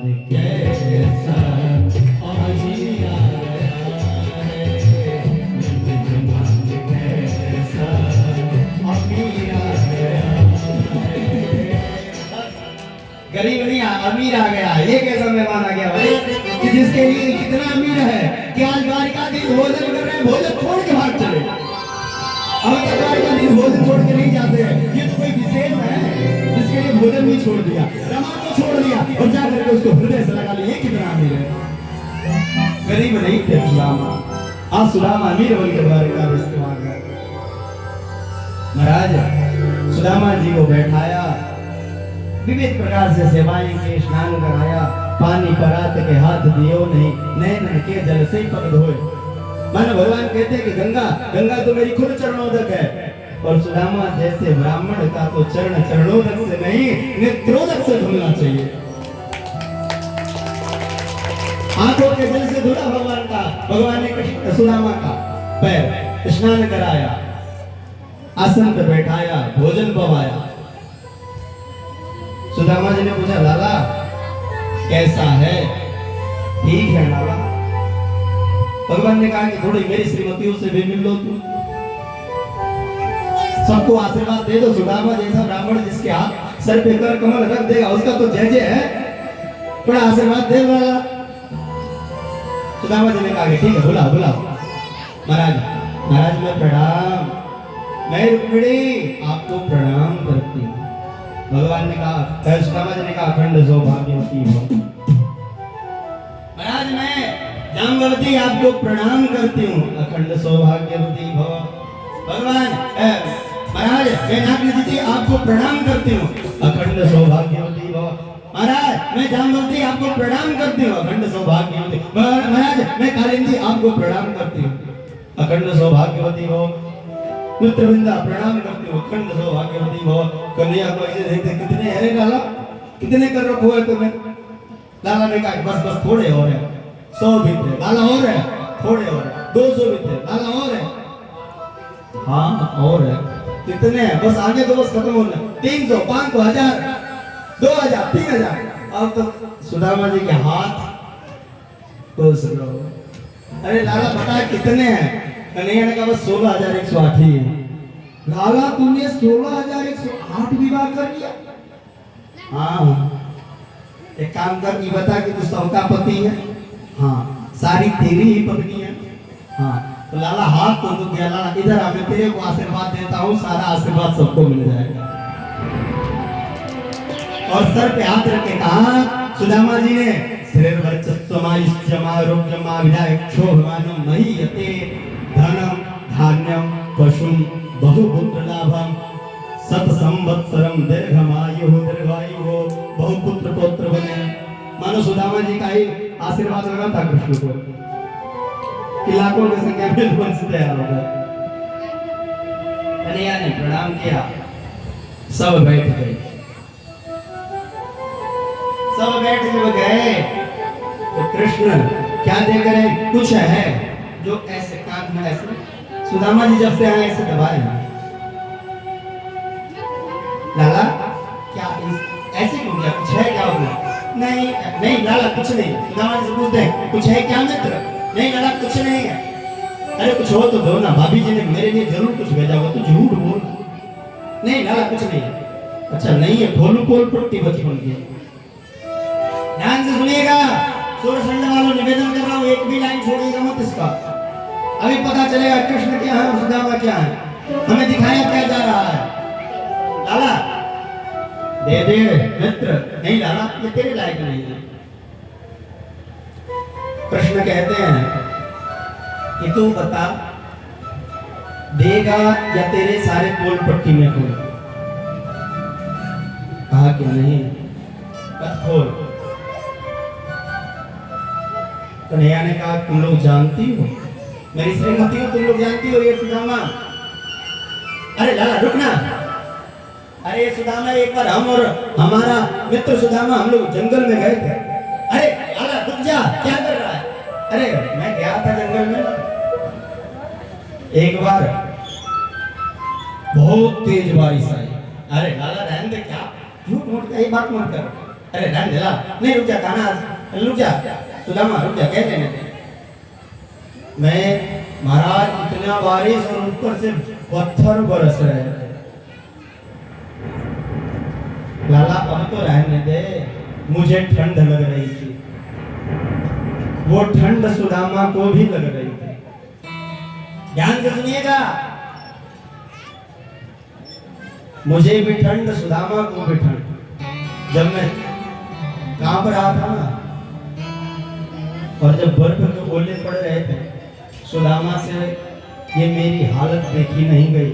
कैसा आशिया गरीब नहीं अमीर आ गया। ये कैसा मेहमान आ गया भाई कि जिसके लिए कितना अमीर है कि आज द्वारिका दिन भोजन कर रहे हैं, भोजन छोड़ के भाग चले। अब द्वारिका दिन भोजन छोड़ के नहीं जाते हैं। ये तो कोई विशेष है जिसके लिए भोजन भी छोड़ दिया, रमा को छोड़ दिया और जा करके उसको हृदय से लगा लिया। कितना अमीर है, गरीब नहीं थे सुदामा। आज सुदामा अमीर बन के द्वारिका में इस्तेमाल कर। महाराज सुदामा जी को बैठाया, विविध प्रकार से सेवाएं के, स्नान कराया, पानी परात के हाथ दियो नहीं, नैन के जल से पग धोए। मानो भगवान कहते हैं कि गंगा तो मेरी खुद चरणोदक है, और सुदामा जैसे ब्राह्मण का तो चरण चरणोदक से नहीं नेत्रोदक से धुलना चाहिए। आंखों के जल से धुला भगवान का, भगवान ने सुदामा का पैर स्नान कराया, आसन पर बैठाया, भोजन पवाया। सुदामा जी ने पूछा, लाला कैसा है? ठीक है लाला। भगवान ने कहा कि थोड़ी मेरी श्रीमतियों से भी मिल लो तुम, सबको आशीर्वाद दे दो। सुदामा जैसा ब्राह्मण जिसके हाथ सर पे कर कमल रख देगा उसका तो जय जय है, थोड़ा आशीर्वाद दे वाला। सुदामा जी ने कहा ठीक है, बुलाओ बुलाओ। महाराज मैं प्रणाम, मैं रुक्मिणी आपको प्रणाम करती हूँ। भगवान ने कहा, सुदामा जी ने कहा, अखंड सौभाग्यवती हो। महाराज मैं जाम्बवती आपको प्रणाम करती हूँ, अखंड सौभाग्यवती भव। भगवान महाराज मैं नागनिधि आपको प्रणाम करती हूँ, अखंड सौभाग्यवती भव। महाराज मैं जाम्बवती आपको प्रणाम करती हूँ, अखंड सौभाग्यवती। महाराज मैं कालिंदी आपको प्रणाम करती हूँ, अखंड सौभाग्यवती भव। मित्रवृंदा प्रणाम करती हूँ, अखंड सौभाग्यवती भव। कन्हैया को ऐसे देखते, कितने है लाला, कितने कर रखो है तुम्हें? लाला ने कहा बस बस थोड़े और है, 100 भी थे लाला, और है थोड़े और है, 200 भी थे लाला, और है हाँ और है। कितने हैं? बस आगे तो बस खत्म होना, 300, 500, 1000, 2000, 3000। अब तो सुदामा जी के हाथ तो सुनो। अरे लाला बता कितने हैं? कन्हैया ने कहा बस 16108 ही है। लाला तुमने 16108 विवाह कर लिया? हाँ, एक काम कर, ये बता कि तू सबका पति है? हाँ, सारी तेरी ही पत्नी है। हाँ, तो लाला हाथ तो दुख गया। लाला इधर आ, मैं तेरे को आशीर्वाद देता हूँ, सारा आशीर्वाद सबको मिल जाएगा। और सर पे हाथ रख के कहा सुदामा जी ने, धनम धान्यम पशुम बहुपुत्र लाभम सत संवत्सरम दीर्घमायु दीर्घायु बहुपुत्र पुत्र बने। मानो सुदामा जी का ही आशीर्वाद लगा था कृष्ण को कि लाखों की संख्या में वंश तैयार हो गए। कन्हैया ने प्रणाम किया, सब बैठ गए। सब बैठ गए तो कृष्ण क्या देख रहे? कुछ है जो ऐसे कान में ऐसे सुदामा जी जब से आए ऐसे दबाए। लाला क्या ऐसे क्यों किया? कुछ है क्या उसमें? नहीं नहीं लाला कुछ नहीं। सुदामा जी से पूछते हैं कुछ है क्या मित्र? नहीं लाला कुछ नहीं है। अरे कुछ हो तो दो ना, भाभी जी ने मेरे लिए जरूर कुछ भेजा होगा, तो झूठ बोल। नहीं लाला कुछ नहीं है। अच्छा नहीं है, भोलू पोल पट्टी बचपन की। ध्यान से सुनिएगा, सूरसंड वालों निवेदन कर रहा हूँ, एक भी लाइन छोड़िएगा मत इसका। अभी पता चलेगा कृष्ण क्या है, सुदामा क्या है, हमें दिखाया क्या जा रहा है। लाला दे दे मित्र। नहीं लाला ये तेरे लायक नहीं है। कृष्ण कहते हैं कि तू बता देगा या तेरे सारे पोल पट्टी में खोल? कहा कि नहीं खोल। कन्हैया ने कहा तुम लोग जानती हो मेरी श्रीमती हो, तुम लोग जानती हो ये सुदामा। अरे लाला रुकना। अरे सुदामा एक बार हम और हमारा मित्र सुदामा हम लोग जंगल में गए थे। अरे लाला रुक जा, क्या कर रहा है? अरे मैं गया था जंगल में, एक बार बहुत तेज बारिश आई। अरे लाला रहने दे, क्या झूठ मूठ का ये बात मत कर। अरे ध्यान दे ला, नहीं रुक जा काना, रुक जा सुदामा, रुक जा, कहते नहीं। मैं महाराज इतना बारिश और ऊपर से पत्थर बरस रहे हैं। लाला अब तो रहने दे, मुझे ठंड लग रही थी, वो ठंड सुदामा को भी लग रही थी। ध्यान से सुनिएगा, मुझे भी ठंड, सुदामा को भी ठंड। जब मैं कांप रहा था ना, और जब बर्फ के ओले पड़ रहे थे, सुदामा से ये मेरी हालत देखी नहीं गई,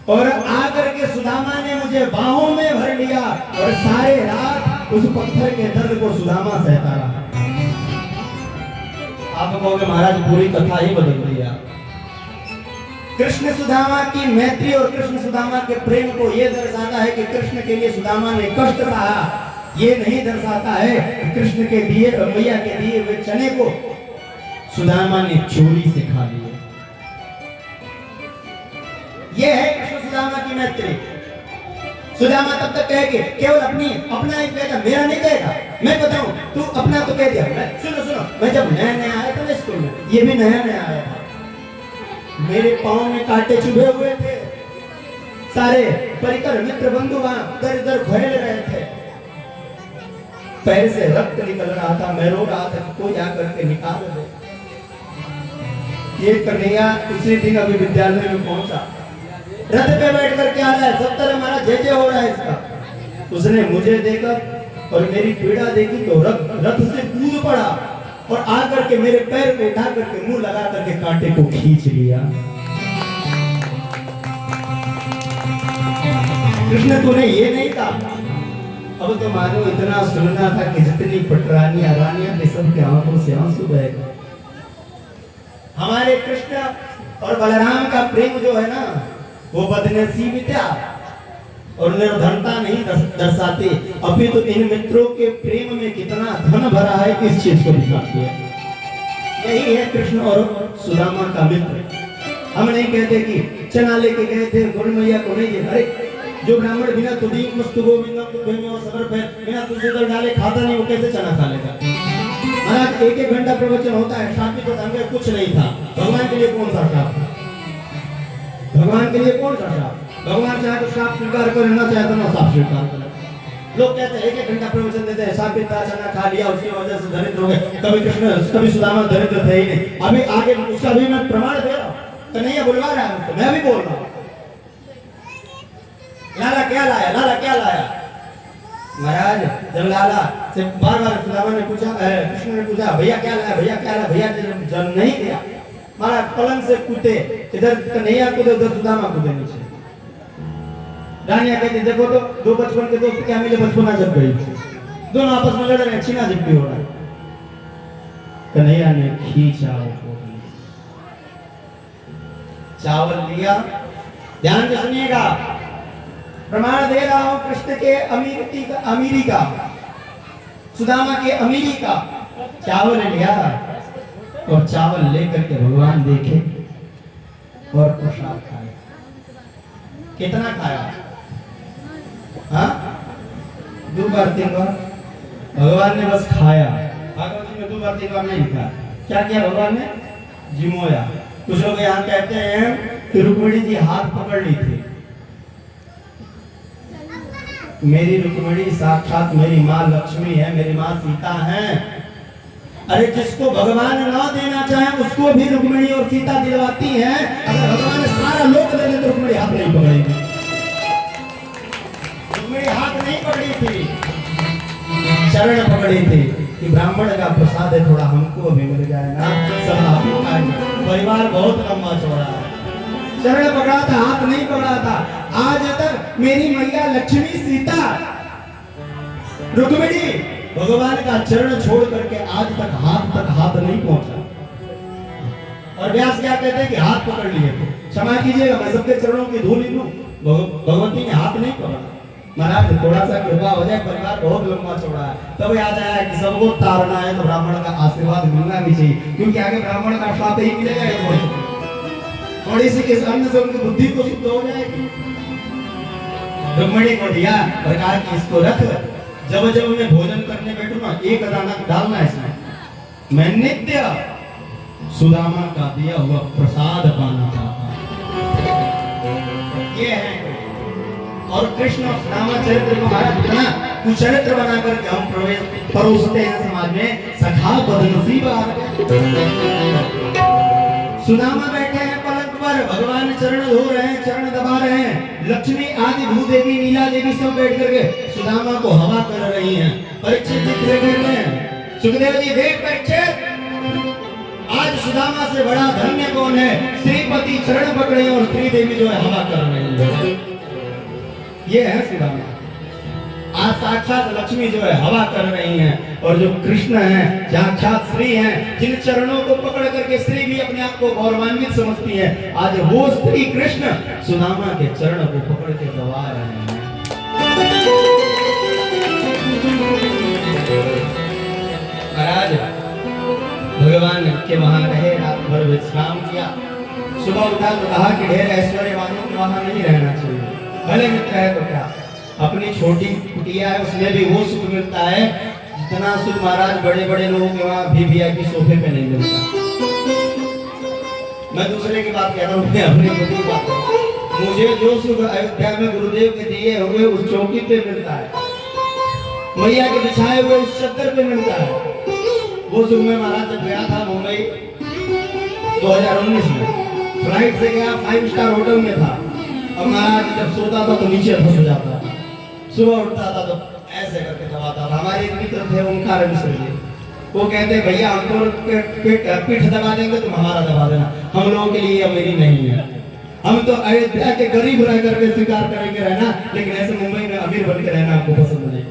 और आकर के सुदामा ने मुझे बाहों में भर लिया, और सारे रात उस पत्थर के दर्द को सुदामा सहता रहा। आप कहोगे महाराज पूरी कथा ही बदल दिया। कृष्ण सुदामा की मैत्री और कृष्ण सुदामा के प्रेम को यह दर्शाता है कि कृष्ण के लिए सुदामा ने कष्ट सहा, ये नहीं दर्शाता है कि कृष्ण के दिए, मैया के दिए हुए चने को सुदामा ने चोरी से खा लिया। ये है कृष्ण सुदामा की मैत्री। सुदामा तब तक कहेगा केवल अपना ही कहेगा, मेरा नहीं कहेगा। मैं बताऊं, तू अपना तो कह दिया। सुनो, मैं जब नया नया आया था ना स्कूल में, ये भी नया नया आया था, मेरे पांव में कांटे चुभे हुए थे, सारे परिकर मित्र बंधु वहां इधर इधर घोल रहे थे, पैर से रक्त निकल रहा था, मैं रो रहा था कि कोई आकर के निकाल दे। ये कन्हैया उसी दिन अभी विद्यालय में पहुंचा, रथ पे बैठ कर क्या रहा है, सब तरह हमारा जय जय हो रहा है इसका। उसने मुझे देखकर और मेरी पीड़ा देखी तो रथ से कूद पड़ा और आकर के मेरे पैर को उठा करके मुंह लगा करके कांटे को खींच लिया। कृष्ण तूने ये नहीं कहा। अब तो मानो इतना सुनना था कि जितनी पटरानियां रानियां थे सबके आंखों से आंसू बह गए। हमारे कृष्ण और बलराम का प्रेम जो है ना, वो बदनसीबिता और निर्धनता नहीं दर्शाते, अभी तो इन मित्रों के प्रेम में कितना धन भरा है इस चीज को दिखाती है। यही है कृष्ण और सुदामा का मित्र। हम नहीं कहते कि चना लेके गए थे गोल मैया को नहीं दे, अरे जो ब्राह्मण बिना तुदी मस्त गोविंद सबर पे बिना तुलसी दल डाले खाता नहीं, वो कैसे चना खा लेगा। महाराज एक घंटा प्रवचन होता है, शाप तो धन में कुछ नहीं था। भगवान के लिए कौन सा शाप, भगवान के लिए कौन सा शाप? भगवान चाहे तो शाप स्वीकार करे, ना चाहे तो ना शाप स्वीकार करे। लोग कहते हैं एक घंटा प्रवचन देते हैं, शाप पिता चना खा लिया उसकी वजह से दरिद्र हो गए। कभी कृष्ण कभी सुदामा दरिद्र थे ही नहीं। अभी आगे उसका भी मैं प्रमाण दे रहा हूं, कन्हैया बुलवा रहा है, मैं भी बोल रहा हूं। लाला क्या लाया, लाला क्या लाया? महाराज जब लाला से बार बार सुदामा ने पूछा, कृष्ण ने पूछा भैया क्या लाया, भैया क्या लाया, भैया जब नहीं दिया, महाराज पलंग से कूदे, इधर कन्हैया कूदे उधर सुदामा कूदे नीचे। रानिया कहती देखो तो दो बचपन के दोस्त क्या मिले, बचपना जब गई, दोनों आपस में लड़ रहे हैं, छीना झपटी हो रहा है। कन्हैया ने खींचा चावल लिया। ध्यान से सुनिएगा, प्रमाण दे रहा हूं कृष्ण के अमीरी का, सुदामा के अमीरी का। चावल लिया और चावल लेकर के भगवान देखे और प्रसाद खाया। कितना खाया? हाँ, 2 बार 3 बार भगवान ने बस खाया। भागवत जी में 2 बार 3 बार नहीं लिखा। क्या किया भगवान ने? जिमोया। कुछ लोग यहाँ कहते हैं कि रुक्मिणी जी हाथ पकड़ ली थी। मेरी रुक्मिणी साक्षात मेरी माँ लक्ष्मी है, मेरी माँ सीता है। अरे जिसको भगवान ना देना चाहे उसको भी रुक्मिणी और सीता दिलवाती हैं। अगर भगवान सारा लोक दे दे तो रुक्मिणी हाथ नहीं पकड़ेगी। रुक्मिणी हाथ नहीं पकड़ी थी, चरण पकड़ी थी कि ब्राह्मण का प्रसाद है, थोड़ा हमको भी मिल जाए ना, सब आपको खाएंगे। परिवार बहुत लंबा चौड़ा है। चरण पकड़ा था, हाथ नहीं पकड़ा था। आज तक मेरी मैया लक्ष्मी सीता रुक्मिणी भगवान का चरण छोड़ करके आज तक हाथ नहीं पहुंचा। और व्यास क्या कहते हैं कि हाथ पकड़ लिए थे। क्षमा कीजिएगा, मैं सबके चरणों की धूल लूं, भगवती ने हाथ नहीं पकड़ा। महाराज थोड़ा सा कृपा हो जाए, परिवार बहुत लंबा चौड़ा है, तब याद आया कि सबको तारना है तो ब्राह्मण का आशीर्वाद मिलना भी चाहिए, क्योंकि आगे ब्राह्मण का श्राप ही मिलेगा। थोड़ी सी इस अन्न से उनकी बुद्धि को शुद्ध हो जाएगी। रुक्मिणी को दिया, प्रकार की इसको रख, जब जब मैं भोजन करने बैठूं ना, एक दाना डालना इसमें, मैं नित्य सुदामा का दिया हुआ प्रसाद पाना चाहता हूं। ये है। और कृष्ण और सुदामा चरित्र को महाराज इतना कुचरित्र बना करके हम परोसते हैं समाज में, सखा बदनसीब सुदामा बैठे हैं पलंग पर, भगवान चरण धो रहे हैं, चरण दबा रहे हैं, लक्ष्मी आदि भूदेवी नीला देवी सब बैठ करके सुदामा को हवा कर रही हैं। परीक्षित जी कहते हैं, सुखदेव जी देख परीक्षित, आज सुदामा से बड़ा धन्य कौन है, श्रीपति चरण पकड़े और श्री देवी जो है हवा कर रही है। ये है सुदामा। आज साक्षात लक्ष्मी जो है हवा कर रही हैं, और जो कृष्ण हैं साक्षात श्री हैं, जिन चरणों को पकड़ करके श्री भी अपने आप को गौरवान्वित समझती है, आज वो श्री कृष्ण सुदामा के चरण को पकड़ के दबा रहे हैं। महाराज भगवान के वहां रहे, रात भर विश्राम किया, सुबह उठा तो कहा कि ढेर ऐश्वर्यवानों के वहां नहीं रहना चाहिए, भले मित्र है तो क्या, अपनी छोटी कुटिया है उसमें भी वो सुख मिलता है जितना सुख महाराज बड़े बड़े लोगों के वहां VIP सोफे पे नहीं मिलता। मैं दूसरे की बात कह रहा हूँ, अपनी खुद की बात कर, मुझे जो सुख अयोध्या में गुरुदेव के दिए हुए उस चौकी पे मिलता है, मैया के बिछाए हुए उस चद्दर पे मिलता है। वो सुख में महाराज जब गया था मुंबई 2019 में, फ्लाइट से गया, 5 स्टार होटल में था, और महाराज जब सोता था तो नीचे फंस जाता था, सुबह उठता था तो ऐसे करके दबाता था। हमारे एक मित्र थे ओंकार मिश्र जी, वो कहते भैया हमको पीठ दबा देंगे तुम हमारा दबा देना, हम लोगों के लिए अमीरी नहीं है, हम तो अयोध्या के गरीब रह करके स्वीकार करेंगे रहना, लेकिन ऐसे मुंबई में अमीर बन के रहना हमको पसंद नहीं।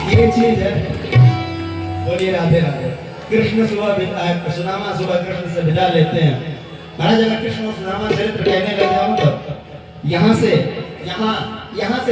ये चीज है। बोलिए राधे राधे। कृष्ण सुबह सुदामा सुबह कृष्ण से विदा लेते हैं। महाराज अगर कृष्ण और सुदामा चरित्र कहने लग जाऊं तो यहाँ से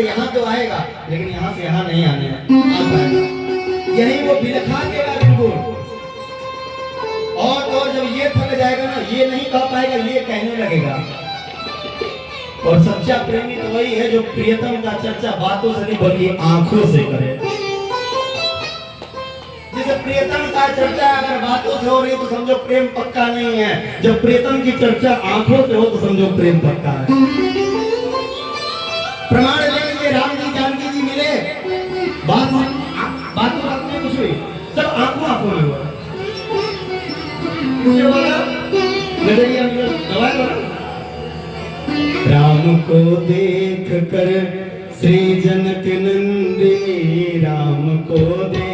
यहाँ तो आएगा, लेकिन यहाँ से यहाँ नहीं आने यही वो बिलखा देगा बिल्कुल। और जब ये थक जाएगा ना, ये नहीं कह पाएगा, ये कहने लगेगा। और सच्चा प्रेमी तो वही है जो प्रियतम का चर्चा बातों से नहीं बल्कि आंखों से करे। जैसे प्रियतम का चर्चा अगर बातों से हो रही तो समझो प्रेम पक्का नहीं है, जब प्रियतम की चर्चा आंखों से हो तो समझो प्रेम पक्का है। प्रमाण लेंगे, राम जी जानकी जी मिले, बातों में कुछ हुई, सब आंखों में हुआ। राम को देख कर श्री जनक नंदिनी, राम को देख